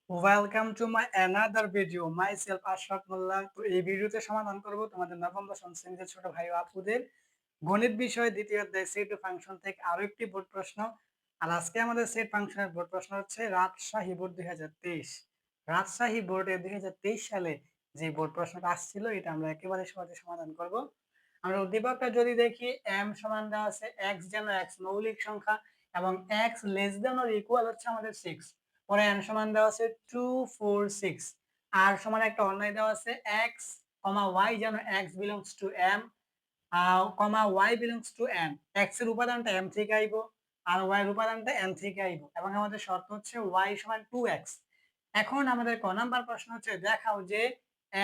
Welcome to my another video myself Ashraf Molla. তো এই ভিডিওতে সমাধান করব তোমাদের নবম দশম শ্রেণীর ছোট ভাই ও আপুদের গণিত বিষয় দ্বিতীয় অধ্যায় সেট ফাংশন থেকে আরো একটি বোর্ড প্রশ্ন। আর আজকে আমাদের সেট ফাংশনের বোর্ড প্রশ্ন হচ্ছে রাজশাহী বোর্ড 2023। রাজশাহী বোর্ডে 2023 সালে যে বোর্ড প্রশ্নটা আসছিল এটা আমরা একেবারে সহজে সমাধান করব। আমরা উদ্দীপকটা যদি দেখি, m সমান দেওয়া আছে x যেন x মৌলিক সংখ্যা এবং x less than or equal হচ্ছে আমাদের 6। পরে n সমান দেওয়া আছে 2 4 6। আর সমান একটা অন্যায় দেওয়া আছে x, y যেন x belongs to m, y belongs to n। x এর উপাদানটা m থেকে আইব আর y এর উপাদানটা n থেকে আইব এবং আমাদের শর্ত হচ্ছে y সমান 2x। এখন আমাদের ক নাম্বার প্রশ্ন হচ্ছে দেখাও যে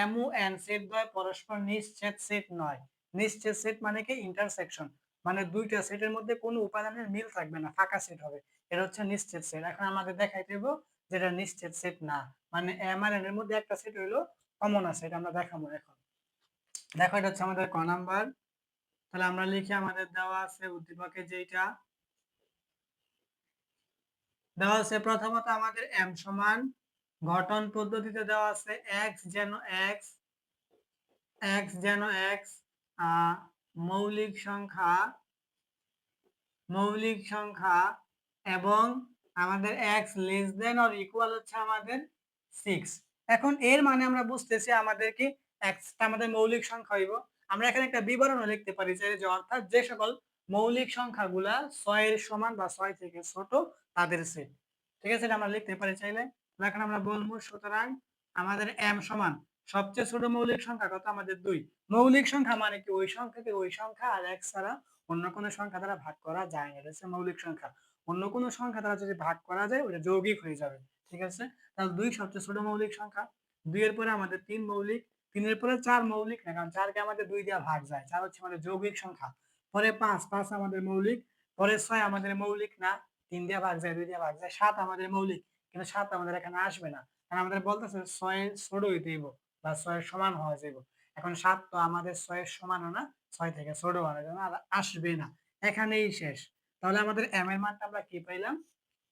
m ও n সেট দ্বয় পরস্পর নিশ্ছেদ সেট নয়। নিশ্ছেদ সেট মানে কি ইন্টারসেকশন, মানে দুইটা সেটের মধ্যে কোনো উপাদানের মিল থাকবে না, ফাঁকা সেট হবে, এটা হচ্ছে নিশ্চিত সেট। এখন আমাদের দেখাইতে হবে যেটা নিশ্চিত সেট না, মানে এম আর এন এর মধ্যে একটা সেট হইলো কমন আছে, এটা আমরা দেখাবো এখন। দেখো এটা হচ্ছে আমাদের ক নাম্বার। তাহলে আমরা লিখি, আমাদের দেওয়া আছে উদ্দীপকে যেটা দেওয়া আছে, প্রথমত আমাদের এম সমান গঠন পদ্ধতিতে দেওয়া আছে এক্স যেন এক্স, এক্স যেন এক্স মৌলিক সংখ্যা, মৌলিক সংখ্যা এবং আমাদের x less than or equal হচ্ছে আমাদের 6। এখন এর মানে আমরা বুঝতেছি আমাদের কি x টা আমাদের মৌলিক সংখ্যা হইব। আমরা এখানে একটা বিবরণও লিখতে পারি যে অর্থাৎ যে সকল মৌলিক সংখ্যাগুলা 6 এর সমান বা 6 থেকে ছোট তাদের সেট। ঠিক আছে, এটা আমরা লিখতে পারি চাইলে। এখন আমরা বলবো সুতরাং আমাদের m সমান সবচেয়ে ছোট মৌলিক সংখ্যা কত, আমাদের 2। মৌলিক সংখ্যা মানে কি ওই সংখ্যাকে ওই সংখ্যা আর x ছাড়া অন্য কোনো সংখ্যা দ্বারা ভাগ করা যায় না, এটা হচ্ছে মৌলিক সংখ্যা। অন্য কোনো সংখ্যা দ্বারা যদি ভাগ করা যায় ওটা যৌগিক হয়ে যাবে। ঠিক আছে, তাহলে 2 সবচেয়ে ছোট মৌলিক সংখ্যা। 2 এর পরে আমাদের 3 মৌলিক, 3 এর পরে 4 মৌলিক না, কারণ 4 কে আমাদের 2 দিয়ে ভাগ যায়, 4 হচ্ছে আমাদের যৌগিক সংখ্যা। পরে 5, 5 আমাদের মৌলিক। পরে 6 আমাদের মৌলিক না, 3 দিয়ে ভাগ যায়, 2 দিয়ে ভাগ যায়। 7 আমাদের মৌলিক, কিন্তু 7 আমাদের এখানে আসবে না, কারণ আমাদের বলতেছে 6 এর ছোট হইতে হইব বা 6 এর সমান হওয়া যাইব। এখন 7 তো আমাদের 6 এর সমানও না, 6 থেকে ছোট বানার জন্য আর আসবে না, এখানেই শেষ। তাহলে আমাদের m এর মানটা আমরা কি পাইলাম,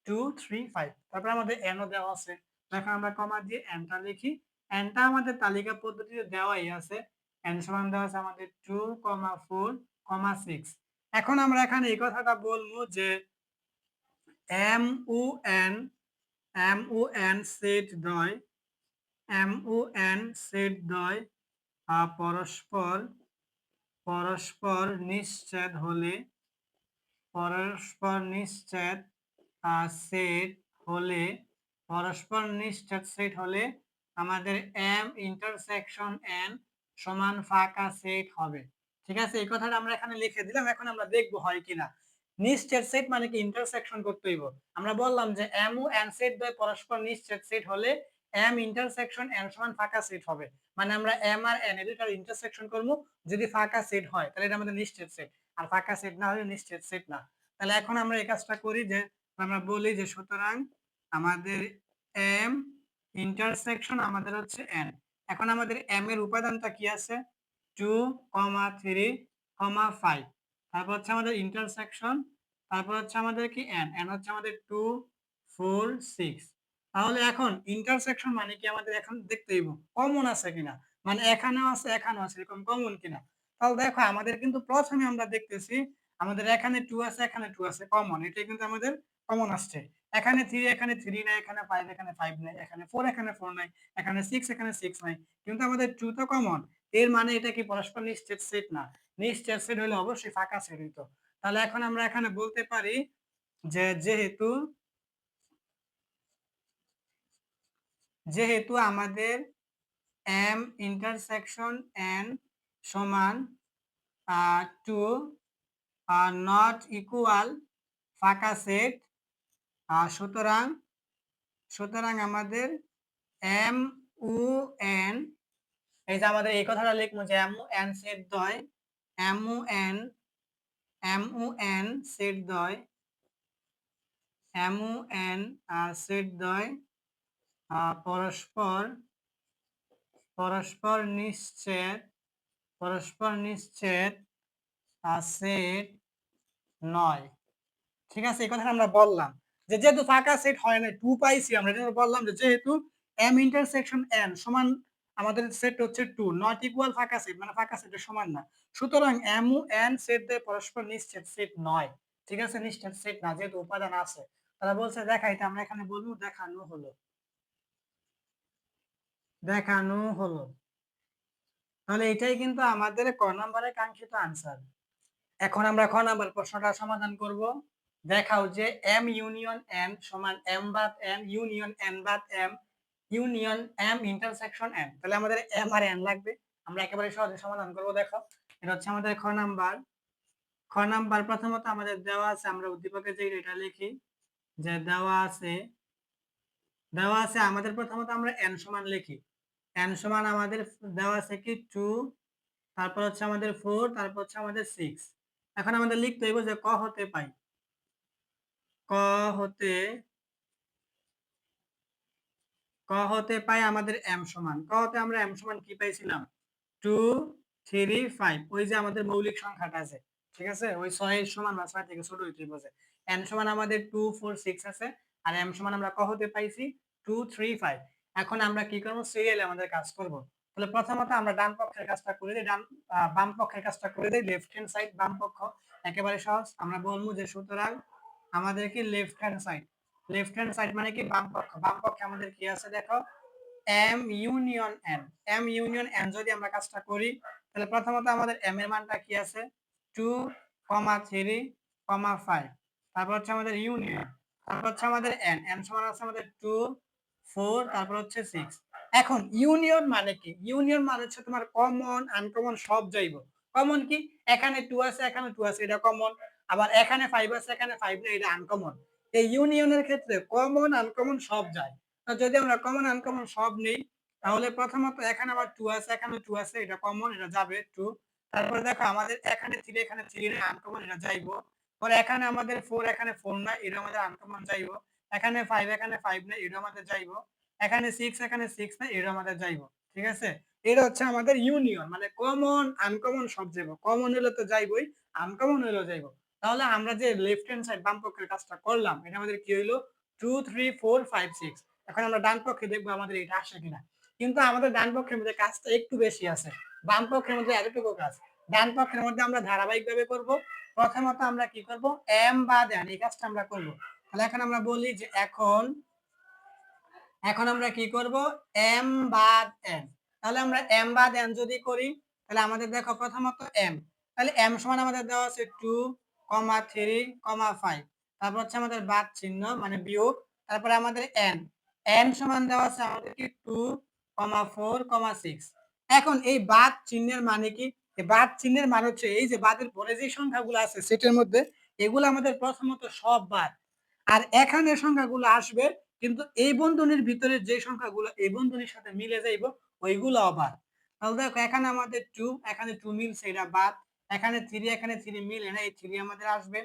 2 3 5। তারপর আমাদের n ও দেওয়া আছে, এখন আমরা কমা দিয়ে n টা লিখি। n টা আমাদের তালিকা পদ্ধতিতে দেওয়াই আছে, n সমান দেওয়া আছে আমাদের 2 4 6। এখন আমরা এখানে এই কথাটা বলবো যে m ও n, m ও n সেট দ্বয়, m ও n সেট দ্বয় পরস্পর পরস্পর নিশ্ছেদ হলে, পরস্পর নিশ্ছেদ সেট হলে, পরস্পর নিশ্ছেদ সেট হলে আমাদের m ইন্টারসেকশন n সমান ফাঁকা সেট হবে। ঠিক আছে, এই কথাটা আমরা এখানে লিখে দিলাম। এখন আমরা দেখবো হয় কিনা। নিশ্ছেদ সেট মানে কি ইন্টারসেকশন করতে হইব। আমরা বললাম যে m ও n সেট দ্বয় পরস্পর নিশ্ছেদ সেট হলে m ইন্টারসেকশন n সমান ফাঁকা সেট হবে। মানে আমরা m আর n এর দুটার ইন্টারসেকশন করব, যদি ফাঁকা সেট হয় তাহলে এটা আমাদের নিশ্চিত সেট, আর ফাঁকা সেট না হলে নিশ্চিত সেট না। তাহলে এখন আমরা এই কাজটা করি যে আমরা বলি যে সুতরাং আমাদের m ইন্টারসেকশন আমাদের হচ্ছে n। এখন আমাদের m এর উপাদানটা কি আছে, 2 3 5। তারপর হচ্ছে আমাদের ইন্টারসেকশন, তারপর হচ্ছে আমাদের কি n, n হচ্ছে আমাদের 2 4 6। তাহলে এখন ইন্টারসেকশন মানে কি আমাদের এখন দেখতে হইব কমন আছে কিনা, মানে এখানেও আছে এখানেও আছে, এরকম কমন কিনা। তাহলে দেখো আমাদের কিন্তু প্রথমে আমরা দেখতেছি আমাদের এখানে 2 আছে এখানে 2 আছে, কমন, এটা কিন্তু আমাদের কমন আসছে। এখানে 3 এখানে 3 নাই, এখানে 5 এখানে 5 নাই, এখানে 4 এখানে 4 নাই, এখানে 6 এখানে 6 নাই, কিন্তু আমাদের 2 তো কমন। এর মানে এটা কি পরস্পর নিশ্চিত সেট না। নিশ্চিত সেট হলে অবশ্যই ফাঁকা সেট হইতো। তাহলে এখন আমরা এখানে বলতে পারি যে যেহেতু যেহেতু আমাদের m ইন্টারসেকশন n সমান 2 নট ইকুয়াল ফাঁকা সেট, সুতরাং সুতরাং আমাদের m ও n, এই যে আমাদের এই কথাটা লিখবো যে m ও n সেট দ্বয়, m ও n, m ও n সেট দ্বয়, m ও n সেট দ্বয় পরস্পর পরস্পর নিশ্ছেদ, পরস্পর নিশ্ছেদ সেট নয়। ঠিক আছে, এই কথাটা আমরা বললাম। যেহেতু ফাঁকা সেট হয় না 2 পাইছি আমরা, এটা বললাম যে যেহেতু m ইন্টারসেকশন n সমান আমাদের সেট হচ্ছে 2 নট ইকুয়াল ফাঁকা সেট, মানে ফাঁকা সেটের সমান না। সুতরাং m ও n সেট দিয়ে পরস্পর নিশ্চিত সেট নয়। ঠিক আছে, নিশ্চিত সেট না, যেহেতু উপাদান আছে। তারা বলছে দেখাইতে, আমরা এখানে বলবো দেখানো হলো, দেখানো হলো। তাহলে এটাই কিন্তু আমাদের ক নম্বরের কাঙ্ক্ষিত আনসার। এখন আমরা খ নাম্বার প্রশ্নটা সমাধান করব। দেখাও যে m ইউনিয়ন n সমান m বাদ n ইউনিয়ন n বাদ m union m intersection n। তাহলে আমাদের m আর n লাগবে, আমরা একেবারে সহজে সমাধান করব। দেখো এটা হচ্ছে আমাদের খ নাম্বার। খ নাম্বার প্রথমত আমাদের দেওয়া আছে, আমরা উদ্দীপকে যে এটা লিখি যে দেওয়া আছে আমাদের প্রথমত আমরা n সমান লিখি। n সমান আমাদের দেওয়া আছে কি 2, তারপর হচ্ছে আমাদের 4, তারপর হচ্ছে আমাদের 6। এখন আমাদের লিখতে হইব যে ক হতে পাই, ক হতে ক হতে পাই আমাদের m সমান, ক হতে আমরা m সমান কি পাইছিলাম 2 3 5, ওই যে আমাদের মৌলিক সংখ্যাটা আছে। ঠিক আছে, ওই 6 এর সমান বা 6 থেকে ছোট হইতে বলছে। n সমান আমাদের 2 4 6 আছে, আর m সমান আমরা ক হতে পাইছি 2 3 5। এখন আমরা কি করব, সিরিয়ালে আমাদের কাজ করব। তাহলে প্রথমত আমরা ডান পক্ষের কাজটা করে দেই, বাম পক্ষের কাজটা করে দেই, লেফট হ্যান্ড সাইড বাম পক্ষ। একেবারে সহজ, আমরা বলবো যে সুতরাং আমাদের কি left hand side, left hand side মানে কি বাম পক্ষ। বাম পক্ষে আমাদের কি আছে দেখো m union n, m union n যদি আমরা কাজটা করি তাহলে প্রথমত আমাদের m এর মানটা কি আছে 2, 3, 5, তারপর হচ্ছে আমাদের ইউনিয়ন, তারপর হচ্ছে আমাদের n, n সমান আছে আমাদের 2 4, তারপর হচ্ছে 6। এখন ইউনিয়ন মানে কি, ইউনিয়ন মানে হচ্ছে তোমার কমন আনকমন সব যাইবো। কমন কি, এখানে 2 আছে এখানে 2 আছে, এটা কমন। আবার এখানে 5 আছে এখানে 5 নেই, এটা আনকমন। এই ইউনিয়নের ক্ষেত্রে কমন আনকমন সব যায়। তো যদি আমরা কমন আনকমন সব নেই তাহলে প্রথমত এখানে আবার 2 আছে এখানে 2 আছে, এটা কমন, এটা যাবে 2। তারপরে দেখো আমাদের এখানে 3 এখানে 3 নেই, আনকমন, এটা যাইবো। পরে এখানে আমাদের 4 এখানে 4 নাই, এটা আমাদের আনকমন যাইবো। এখানে 5 এখানে 5 নাই, এটা আমাদের যাইবো। এখানে 6 এখানে 6 নাই, এটা আমাদের যাইবো। ঠিক আছে, এটা হচ্ছে আমাদের ইউনিয়ন, মানে কমন আনকমন সব যাইবো। কমন হলে তো যাইবই, আনকমন হলেও যাইবো। তাহলে আমরা যে লেফট হ্যান্ড সাইড বাম পক্ষের কাজটা করলাম, এটা আমাদের কি হইলো 2 3 4 5 6। এখন আমরা ডান পক্ষে দেখবো আমাদের এটা আসে কিনা। কিন্তু আমাদের ডান পক্ষের মধ্যে কাজটা একটু বেশি আছে, বাম পক্ষের মধ্যে এতটুকু কাজ। ডান পক্ষের মধ্যে আমরা ধারাবাহিক ভাবে করব। প্রথমত আমরা কি করব, m বাদ n এই কাজটা আমরা করব। তাহলে এখন আমরা বলি যে এখন আমরা কি করব, m বাদ n। তাহলে আমরা m বাদ n যদি করি তাহলে আমাদের দেখো প্রথমত m, তাহলে m সমান আমাদের দেওয়া আছে 2, 3, 5, তারপর হচ্ছে আমাদের বাদ চিহ্ন মানে বিয়োগ, তারপরে আমাদের n, n সমান দেওয়া আছে আমাদের কি 2, 4, 6। এখন এই বাদ চিহ্নের মানে কি, এই বাদ চিহ্নের মানে হচ্ছে এই যে বাদের পরে যে সংখ্যাগুলো আছে সেটের মধ্যে এগুলো আমাদের প্রথমত সব বাদ, আর এখানে সংখ্যাগুলো আসবে কিন্তু এই বন্ধনীর ভিতরে যে সংখ্যাগুলো এই বন্ধনীর সাথে মিলে যাইব ওইগুলো বাদ। তাহলে দেখো এখানে আমাদের 2 এখানে 2 মিলছে, এটা বাদ। এখানে 3 এখানে 3 মিলে না, এই 3 আমাদের আসবে।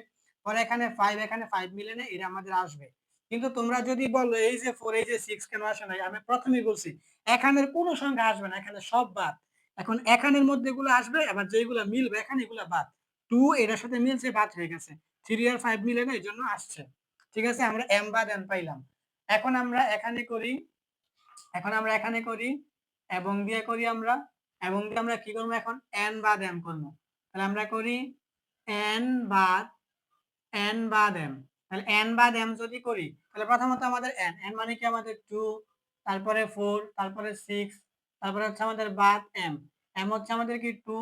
পরে এখানে 5 এখানে 5 মিলে না, এটা আমাদের আসবে। কিন্তু তোমরা যদি বলো এই যে 4 এই যে 6 কেন আসে না, আমি প্রথমেই বলছি এখানের কোনো সংখ্যা আসবে না, এখানে সব বাদ। এখন এখানের মধ্যে এগুলো আসবে, আবার যেগুলো মিলবে এখানে এগুলো বাদ। 2 এটার সাথে মিলছে, বাদ হয়ে গেছে। 3 আর 5 মিলে না, এই জন্য আসছে। ঠিক আছে, আমরা m বাদ n পাইলাম। এখন আমরা এখানে করি, এবং দিয়ে করি আমরা, এবং দিয়ে আমরা কি করবো এখন n বাদ m করবো। তাহলে আমরা করি n বাদ m। তাহলে n বাদ m যদি করি তাহলে প্রথমত আমাদের n মানে কি আমাদের 2, তারপরে 4, তারপরে 6, তারপরে হচ্ছে আমাদের বাদ m হচ্ছে আমাদের কি 2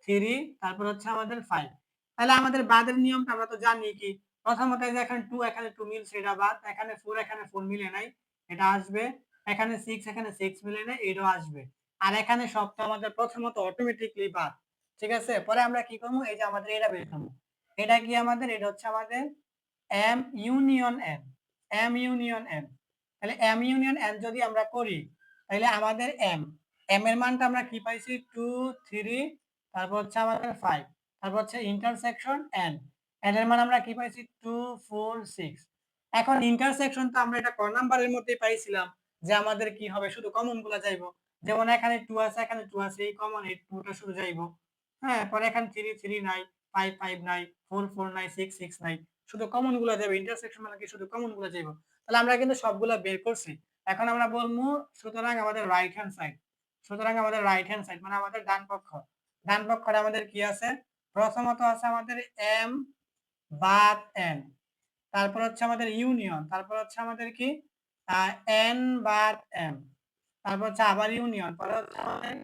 3, তারপর হচ্ছে আমাদের 5। তাহলে আমাদের বাদের নিয়মটা আমরা তো জানি কি, প্রথমত এই যে এখানে 2 এখানে 2 মিলছে, এটা বাদ। এখানে 4 এখানে 4 মিলে নাই, এটা আসবে। এখানে 6 এখানে 6 মিলে নাই, এটাও আসবে। আর এখানে সব তো আমাদের প্রথমত অটোমেটিকলি বাদ। ঠিক আছে, পরে আমরা কি করবো, এই যে আমাদের এটা বের করবো। এটা কি আমাদের, এটা হচ্ছে আমাদের m union n, m union n। তাহলে m ইউনিয়ন n যদি আমরা করি তাহলে আমাদের m এর মানটা আমরা কি পাইছি 2 3, তারপর হচ্ছে আমাদের 5, তারপর হচ্ছে ইন্টারসেকশন n, n এর মান আমরা কি পাইছি 2 4 6। এখন ইন্টারসেকশন তো আমরা এটা ক নাম্বারের মধ্যেই পাইছিলাম যে আমাদের কি হবে, শুধু কমন গুলা যাইবো। যেমন এখানে 2 আছে এখানে 2 আছে, এই কমন এই 2 টা শুধু যাইবো। হ্যাঁ, পরে এখানে 3 3 নাই, 5 5 নাই, 4 4 নাই, 6 6 নাই, শুধু কমন গুলা যাবে, ইন্টারসেকশন মানে কি শুধু কমন গুলা যাইব। তাহলে আমরা কিন্তু সবগুলা বের করছি। এখন আমরা বলবো সুতরাং আমাদের রাইট হ্যান্ড সাইড, সুতরাং আমাদের রাইট হ্যান্ড সাইড মানে আমাদের ডান পক্ষ, ডান পক্ষটা আমাদের কি আছে? প্রথমত আছে আমাদের m বাদ n, তারপর হচ্ছে আমাদের ইউনিয়ন, তারপর হচ্ছে আমাদের কি n বাদ m, তারপর হচ্ছে আবার ইউনিয়ন, পরে হচ্ছে আমাদের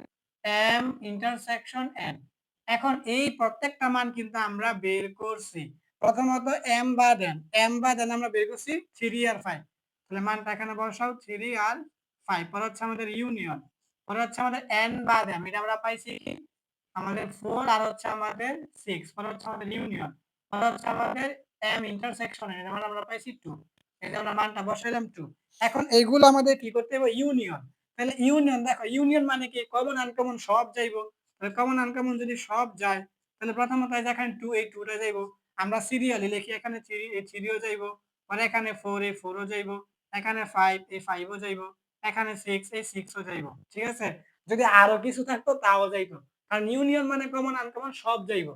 m ইন্টারসেকশন n। এখন এই প্রত্যেকটা মান কিন্তু আমরা বের করছি। প্রথমত m বাদ n, m বাদ n আমরা বের করছি 3 আর 5, তাহলে মানটা এখানে বসাও 3 আর 5। পরে হচ্ছে আমাদের ইউনিয়ন, পরে হচ্ছে আমাদের n বাদ m, এটা আমরা পাইছি কি আমাদের 4 আর হচ্ছে আমাদের 6, পরে হচ্ছে আমাদের ইউনিয়ন, পরে হচ্ছে আমাদের m ইন্টারসেকশন এর মানে আমরা পাইছি 2, এই যে আমরা মানটা বসাইলাম 2। এখন এইগুলো আমাদের কি করতে হবে? ইউনিয়ন। তাহলে ইউনিয়ন দেখো, ইউনিয়ন মানে কি কমন আনকমন সব যাইবো। তাহলে কমন আনকমন যদি সব যায় তাহলে প্রথমত এখানে 2, এই 2 টা যাইবো। আমরা সিরিয়ালি লিখি, এখানে 3, এই 3 ও যাইবো, পরে এখানে 4, এই 4 ও যাইবো, এখানে 5, এই 5 ও যাইবো, এখানে 6, এই 6 ও যাইবো। ঠিক আছে? যদি আরো কিছু থাকতো তাও যাইতো, কারণ ইউনিয়ন মানে কমন আনকমন সব যাইবো।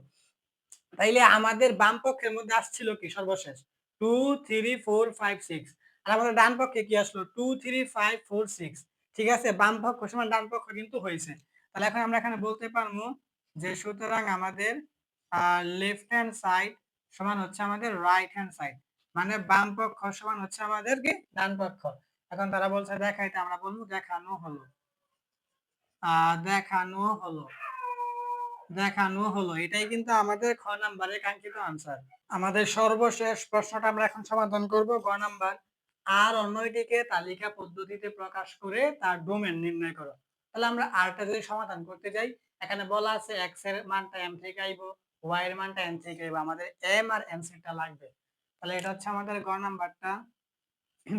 তাইলে আমাদের বাম পক্ষের মধ্যে আসছিল কি সর্বশেষ 2 3 4 5 6, আর আমাদের ডান পক্ষে কি আসলো 2 3 5 4 6। ঠিক আছে, বাম পক্ষ সমান ডান পক্ষ কিন্তু হয়েছে। তাহলে এখন আমরা এখানে বলতে পারবো যে সুতরাং আমাদের লেফট হ্যান্ড সাইড সমান হচ্ছে আমাদের রাইট হ্যান্ড সাইড, মানে বাম পক্ষ সমান হচ্ছে আমাদের কি ডান পক্ষ। এখন তারা বলছে দেখাইতে, আমরা বলবো দেখানো হলো, দেখানো হলো, দেখানো হলো। এটাই কিন্তু আমাদের খ নাম্বারের কাঙ্ক্ষিত আনসার। আমাদের সর্বশেষ প্রশ্নটা আমরা এখন সমাধান করব, গ নাম্বার। আর অন্যটিকে তালিকা পদ্ধতিতে প্রকাশ করে তার ডোমেন নির্ণয় করো। তাহলে আমরা আরটা যদি সমাধান করতে যাই, এখানে বলা আছে x এর মানটা m থেকে আইবো, y এর মানটা n থেকে আইবো, আমাদের m আর n সেটটা লাগবে। তাহলে এটা হচ্ছে আমাদের গ নাম্বারটা।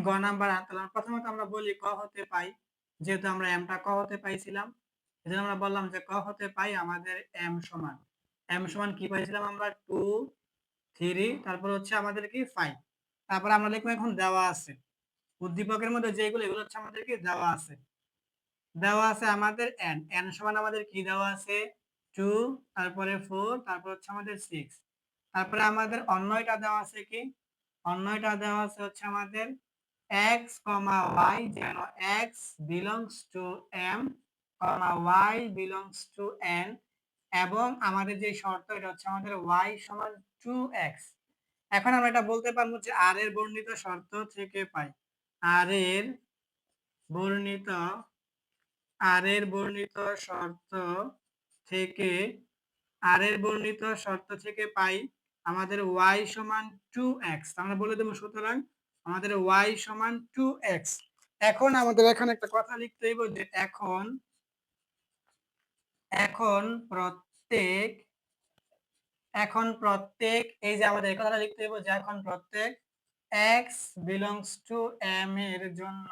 গ নাম্বার। তাহলে প্রথমত আমরা বলি ক হতে পাই, যেহেতু আমরা mটা ক হতে পাইছিলাম, এজন্য আমরা বললাম যে ক হতে পাই আমাদের m সমান কি পাইছিলাম আমরা 2 3, তারপর হচ্ছে আমাদের কি 5, তারপর আমরা লিখবো এখন দেওয়া আছে উদ্দীপকের মধ্যে যেগুলো, এগুলো হচ্ছে আমাদের কি দেওয়া আছে, দেওয়া আছে আমাদের n সমান আমাদের কি দেওয়া আছে 2, তারপরে 4, তারপর হচ্ছে আমাদের 6, তারপরে আমাদের অন্যটা দেওয়া আছে কি, অন্যটা দেওয়া আছে হচ্ছে আমাদের x, y, যেন x belongs to m, y belongs to n, এবং আমাদের যে শর্ত এটা হচ্ছে আমাদের y সমান 2x। এখন আমরা এটা বলতে পারবো যে আর এর বর্ণিত শর্ত থেকে পাই, আর এর বর্ণিত, আর এর বর্ণিত শর্ত থেকে, আর এর বর্ণিত শর্ত থেকে পাই আমাদের y সমান 2x। আমরা বলে দেবো সুতরাং আমাদের y সমান 2x। এখন আমাদের এখানে একটা কথা লিখতে হইব যে এখন, এখন প্রত্যেক, এখন প্রত্যেক, এই যে আমাদের এই কথাটা লিখতে হইব যে এখন প্রত্যেক x belongs to m এর জন্য,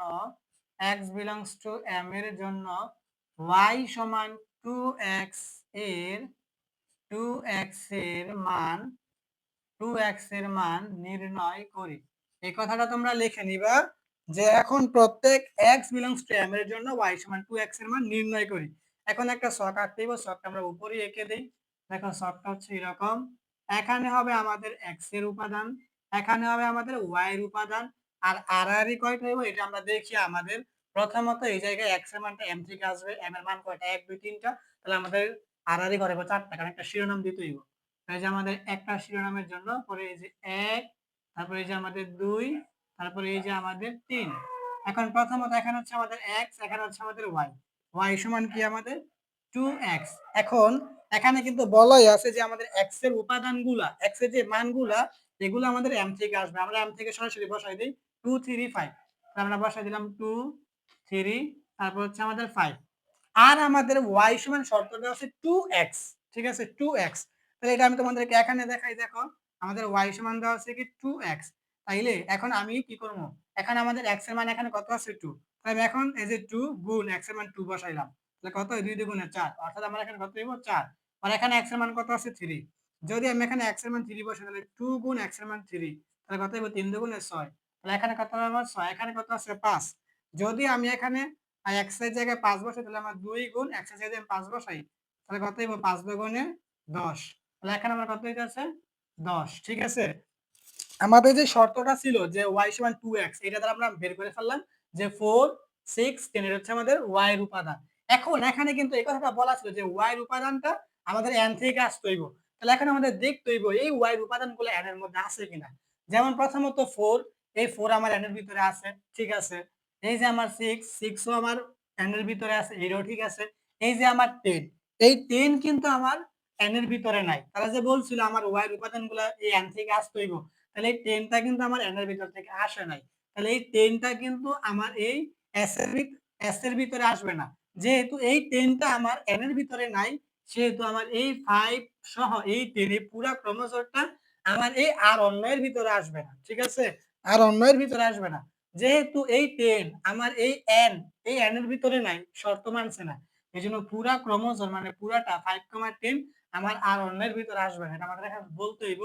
x belongs to m এর জন্য y সমান 2x এর, 2x এর মান, 2x এর মান নির্ণয় করি। এই কথাটা তোমরা লিখে নিবা যে এখন প্রত্যেক x belongs to m এর জন্য y সমান 2x এর মান নির্ণয় করি। এখন একটা ছক আঁকতে হইব, ছকটা আমরা উপরে এঁকে দেই। দেখো ছকটা হচ্ছে এরকম, এখানে হবে আমাদের x এর উপাদান, এখানে হবে আমাদের y এর উপাদান, আর আর কয়টা হইব এটা আমরা দেখি। আমাদের প্রথমত এই জায়গায় x এর মানটা m থেকে আসবে, m এর মান কয়টা 1 2 3টা, তাহলে আমাদের আর করে 4টা, কারণ একটা শিরোনাম দিতে হইব। এই যে আমাদের একটা শিরোনামের জন্য, পরে এই যে 1, তারপরে এই যে আমাদের 2, তারপরে এই যে আমাদের 3। এখন প্রথমত এখানে হচ্ছে আমাদের x, এখানে হচ্ছে আমাদের y, y সমান কি আমাদের 2x। এখন এখানে কিন্তু বলাই আছে যে আমাদের x এর উপাদানগুলা, x এর যে মানগুলা এগুলো আমাদের m থেকে আসবে। আমরা m থেকে সরাসরি বসাই দেই 2 3 5, আমরা বসাই দিলাম 2 3, তারপর হচ্ছে আমাদের 5, আর আমাদের y সমান শর্ত দেওয়া আছে 2x। ঠিক আছে, 2x। তাহলে এটা আমি তোমাদেরকে এখানে দেখাই, দেখো আমাদের y সমান দেওয়া আছে কি 2x। তাইলে এখন আমি কি করব, এখানে আমাদের x এর মান এখানে কত আছে 2, তাহলে আমি এখন এই যে 2 গুণ x এর মান 2 বসাইলাম, তাহলে কত 2 2 4, অর্থাৎ আমরা এখানে কত দেব 4, আর এখানে x এর মান কত আছে 3। যদি আমি এখানে x এর মান 3 বসাই, তাহলে 2 গুণ x এর মান 3, তাহলে কত হবে 3 2 6, তাহলে এখানে কত হবে আমার 6, এখানে কত আছে 5। যদি আমি এখানে x এর জায়গায় 5 বসাই, তাহলে আমার 2 গুণ x এর জায়গায় 5 বসাই, তাহলে কত হবে 5 2 10, তাহলে এখানে আমার কত হইতাছে 10। ঠিক আছে, আমাদের যে শর্তটা ছিল যে y সমান 2x, এটা দ্বারা আমরা বের করে ফেললাম যে 4, 6, 10 এটা হচ্ছে আমাদের y এর উপাদান। এখন এখানে কিন্তু এই কথাটা বলা ছিল যে y এর উপাদানটা আমাদের n থেকে আসতে হইব। তাহলে এখন আমাদের দেখতে হইব এই y এর উপাদানগুলো n এর মধ্যে আছে কিনা। যেমন প্রথমত 4, এই 4 আমার n এর ভিতরে আছে, ঠিক আছে। এই যে আমার 6, 6 ও আমার n এর ভিতরে আছে, এটাও ঠিক আছে। এই যে আমার 10, এই 10 কিন্তু আমার n এর ভিতরে নাই। তারা যে বলছিল আমার y এর উপাদানগুলা এই n থেকে আসতে হইব। তাহলে এই 10 টা কিন্তু আমার n এর ভিতর থেকে আসে নাই। তাহলে এই 10 টা কিন্তু আমার এই s এর ভিতরে আসবে না। যেহেতু এই 10 টা আমার n এর ভিতরে নাই, সেহেতু আমার এই 5 সহ এই 10 এই পুরা ক্রোমোজোমটা আমার এই আর অন্যের ভিতরে আসবে না। ঠিক আছে? আর অন্যের ভিতরে আসবে না। যেহেতু এই 10 আমার এই n, এই n এর ভিতরে নাই, শর্ত মানছে না। এজন্য পুরা ক্রোমোজোম মানে পুরাটা 5,10 আমার আর অন্যের ভিতরে আসবে না। এটা আমাদের এখানে বলতে হইব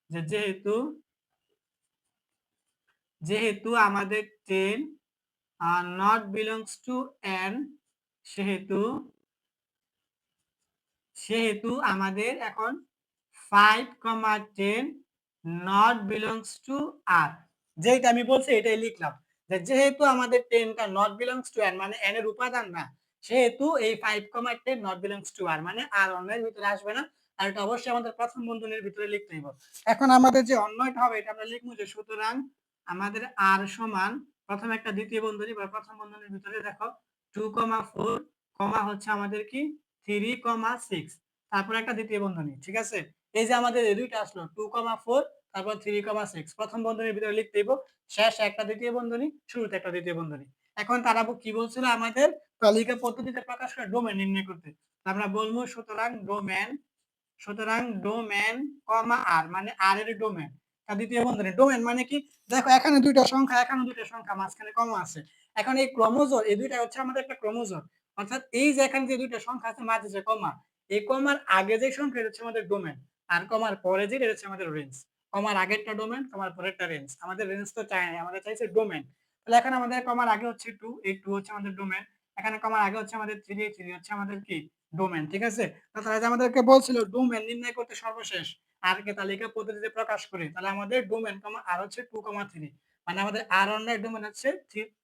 যে যেহেতু আমাদের 10 not belongs to n, সেহেতু সেহেতু আমাদের এখন 5,10 not belongs to r, যেটা আমি বলছি এটাই লিখলাম যে যেহেতু আমাদের 10 টা not belongs to n মানে n এর উপাদান না, সেহেতু এই 5,10 not belongs to r মানে আর অন্যের ভিতরে আসবে না। আর এটা অবশ্যই আমাদের প্রথম বন্ধনীর ভিতরে লিখতে হইব। এখন আমাদের যে অন্যটা হবে এটা আমরা লিখবো যে সুতরাং আমাদের r সমান প্রথম একটা দ্বিতীয় বন্ধনী বা প্রথম বন্ধনীর ভিতরে দেখো 2,4 কমা হচ্ছে আমাদের কি 3,6, তারপর একটা দ্বিতীয় বন্ধনী, ঠিক আছে। এই যে আমাদের এই দুইটা আসলো 2,4 তারপর 3,6 প্রথম বন্ধনীর ভিতরে লিখতে হইব, শেষ একটা দ্বিতীয় বন্ধনী, শুরুতে একটা দ্বিতীয় বন্ধনী। এখন তারা কি বলছিল আমাদের তালিকা পদ্ধতিতে প্রকাশ করে ডোমেন নির্ণয় করতে। আমরা বলবো সুতরাং ডোমেন কমা আর মানে আর এর ডোমেন তা দ্বিতীয় বন্ধনী। ডোমেন মানে কি, দেখো এখানে দুইটা সংখ্যা, এখানে দুইটা সংখ্যা, মাঝখানে কমা আছে। এখন এই ক্রোমোজোম এই দুইটা হচ্ছে আমাদের একটা ক্রোমোজোম, অর্থাৎ এই যে এখানে যে দুইটা সংখ্যা আছে মাঝে যে কমা, এই কমার আগে যে সংখ্যা এটা হচ্ছে আমাদের ডোমেন, আর কমার পরে যে এটা হচ্ছে আমাদের রেঞ্জ। কমার আগেরটা ডোমেন, কমার পরেরটা রেঞ্জ। আমাদের রেঞ্জ তো চাই না, আমাদের চাইছে ডোমেন। তাহলে এখন আমাদের কমার আগে হচ্ছে 2, এই 2 হচ্ছে আমাদের ডোমেন। এখানে কমার আগে হচ্ছে আমাদের 3, 3 হচ্ছে আমাদের কি ডোমেন, ঠিক আছে। তাহলে যে আমাদেরকে বলছিল ডোমেন নির্ণয় করতে সর্বশেষ আর কে তালিকা পদ্ধতিতে প্রকাশ করে, তাহলে আমাদের ডোমেন কমা আর হচ্ছে 2,3 মানে আমাদের আর অন্যের ডোমেন হচ্ছে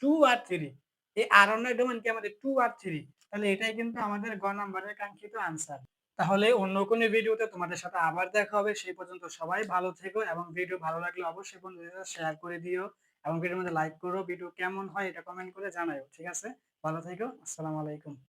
2 আর 3। এই আর অন্যের ডোমেন কি আমাদের 2 আর 3, তাহলে এটাই কিন্তু আমাদের গ নাম্বারের কাঙ্ক্ষিত আনসার। তাহলে অন্য কোনো ভিডিওতে তোমাদের সাথে আবার দেখা হবে। সেই পর্যন্ত সবাই ভালো থেকো এবং ভিডিও ভালো লাগলে অবশ্যই বন্ধুদের শেয়ার করে দিও এবং ভিডিওর মধ্যে লাইক করো। ভিডিও কেমন হয় এটা কমেন্ট করে জানাও, ঠিক আছে। ভালো থেকো। আসসালামু আলাইকুম।